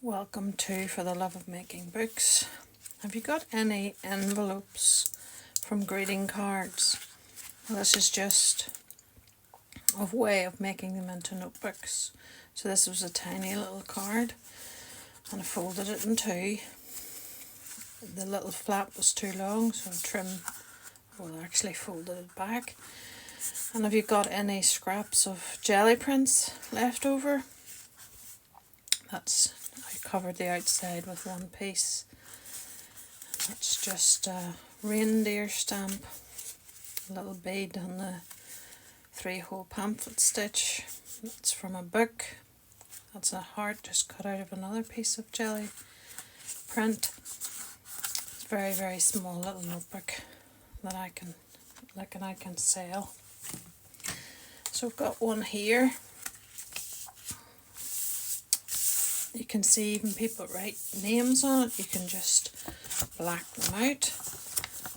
Welcome to For the Love of Making Books. Have you got any envelopes from greeting cards? Well, this is just a way of making them into notebooks. So this was a tiny little card and I folded it in two. The little flap was too long, so I actually folded it back. And have you got any scraps of Gelliprint left over? I covered the outside with one piece. That's just a reindeer stamp, a little bead on the 3-hole pamphlet stitch. That's from a book. That's a heart just cut out of another piece of jelly print. It's a very, very small little notebook that I can sell. So I've got one here. You can see even people write names on it. You can just black them out.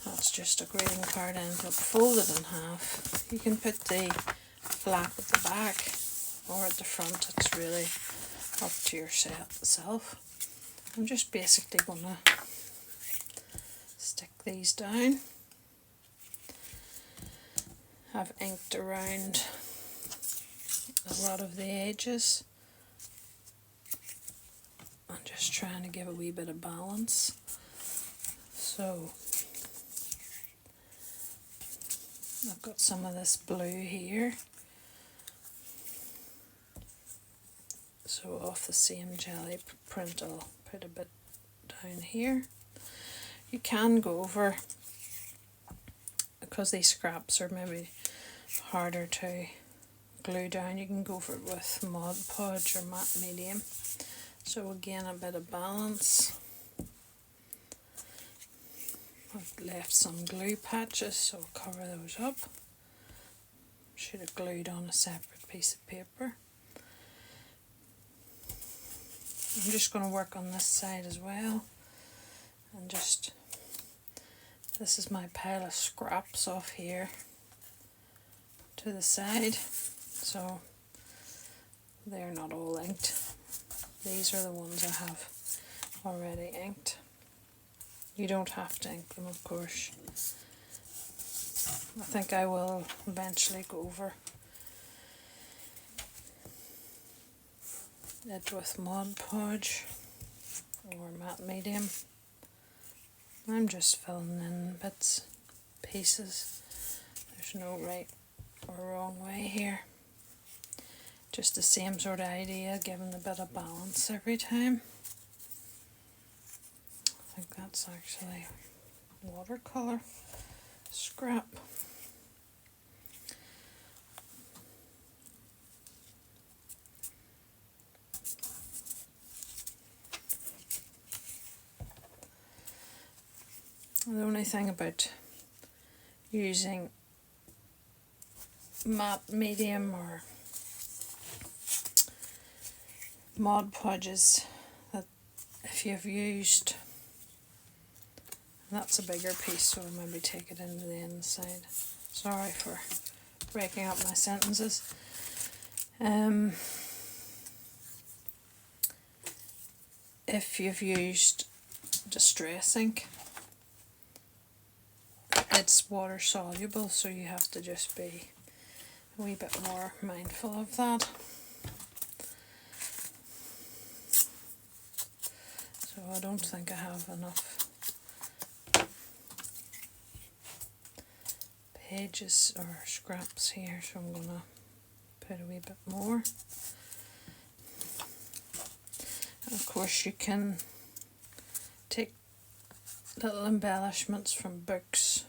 That's just a greeting card envelope folded in half. You can put the flap at the back or at the front. It's really up to yourself. I'm just basically going to stick these down. I've inked around a lot of the edges. I'm just trying to give a wee bit of balance. So I've got some of this blue here. So off the same jelly print I'll put a bit down here. You can go over, because these scraps are maybe harder to glue down, you can go over it with Mod Podge or matte medium. So again, a bit of balance. I've left some glue patches, so I'll cover those up. Should have glued on a separate piece of paper. I'm just going to work on this side as well. And this is my pile of scraps off here to the side. So they're not all inked. These are the ones I have already inked. You don't have to ink them, of course. I think I will eventually go over it with Mod Podge or matte medium. I'm just filling in bits, pieces. There's no right or wrong way here. Just the same sort of idea, giving a bit of balance every time. I think that's actually watercolour scrap. The only thing about using matte medium or Mod Podge is that if you've used, that's a bigger piece, so I'll maybe take it into the inside. Sorry for breaking up my sentences. If you've used distress ink, it's water soluble, so you have to just be a wee bit more mindful of that. So I don't think I have enough pages or scraps here, so I'm going to put a wee bit more. And of course you can take little embellishments from books.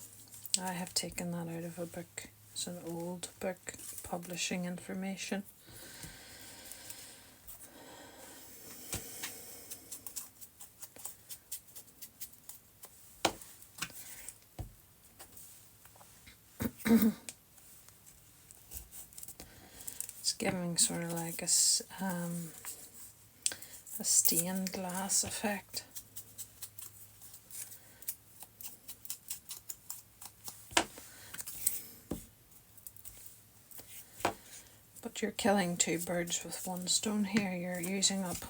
I have taken that out of a book. It's an old book, publishing information. It's giving sort of like a stained glass effect. But you're killing two birds with one stone here. You're using up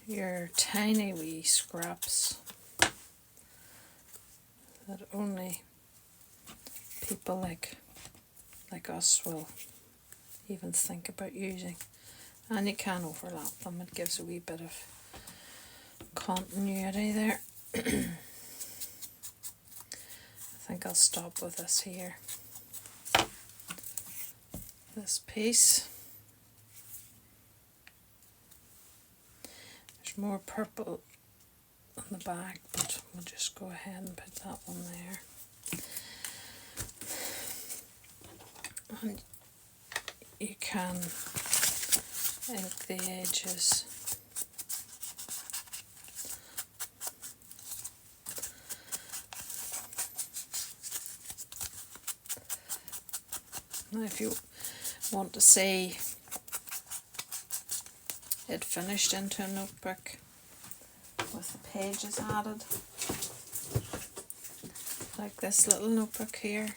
your tiny wee scraps that only people like us will even think about using. And you can overlap them, it gives a wee bit of continuity there. I think I'll stop with this here. This piece. There's more purple on the back, but we'll just go ahead and put that one there. And you can ink the edges. Now if you want to see it finished into a notebook with the pages added, like this little notebook here,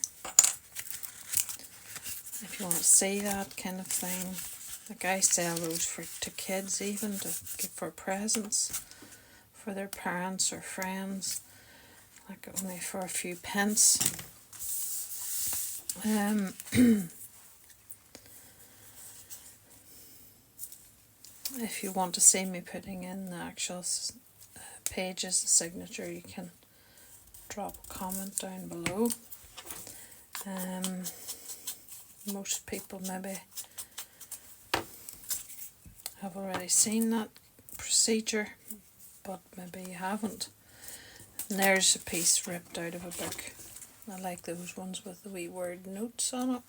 if you want to see that kind of thing, like I sell those to kids, even to give for presents for their parents or friends, like only for a few pence. If you want to see me putting in the actual pages, the signature, you can drop a comment down below. Most people maybe have already seen that procedure, but maybe you haven't. And there's a piece ripped out of a book. I like those ones with the wee word notes on it.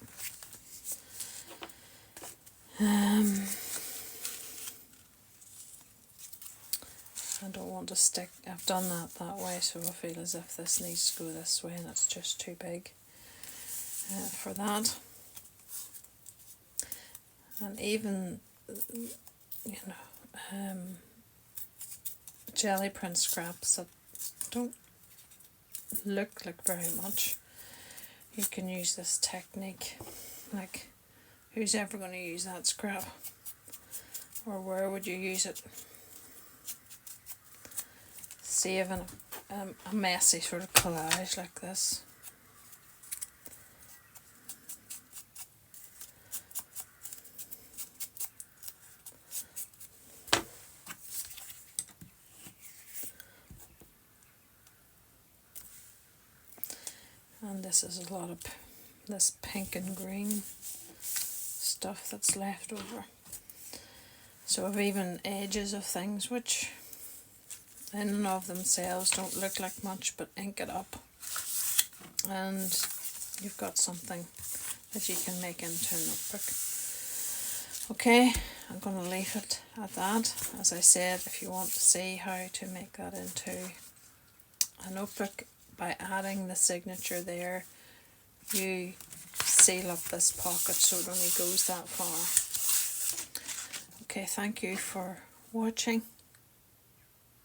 I don't want to stick, I've done that way, so I feel as if this needs to go this way and it's just too big for that. And even, Gelliprint scraps that don't look like very much, you can use this technique. Like, who's ever going to use that scrap? Or where would you use it? Saving a messy sort of collage like this. And this is a lot of this pink and green stuff that's left over. So I've even edges of things which in and of themselves don't look like much, but ink it up and you've got something that you can make into a notebook. Okay, I'm going to leave it at that. As I said, if you want to see how to make that into a notebook by adding the signature there, you seal up this pocket so it only goes that far. Okay, thank you for watching.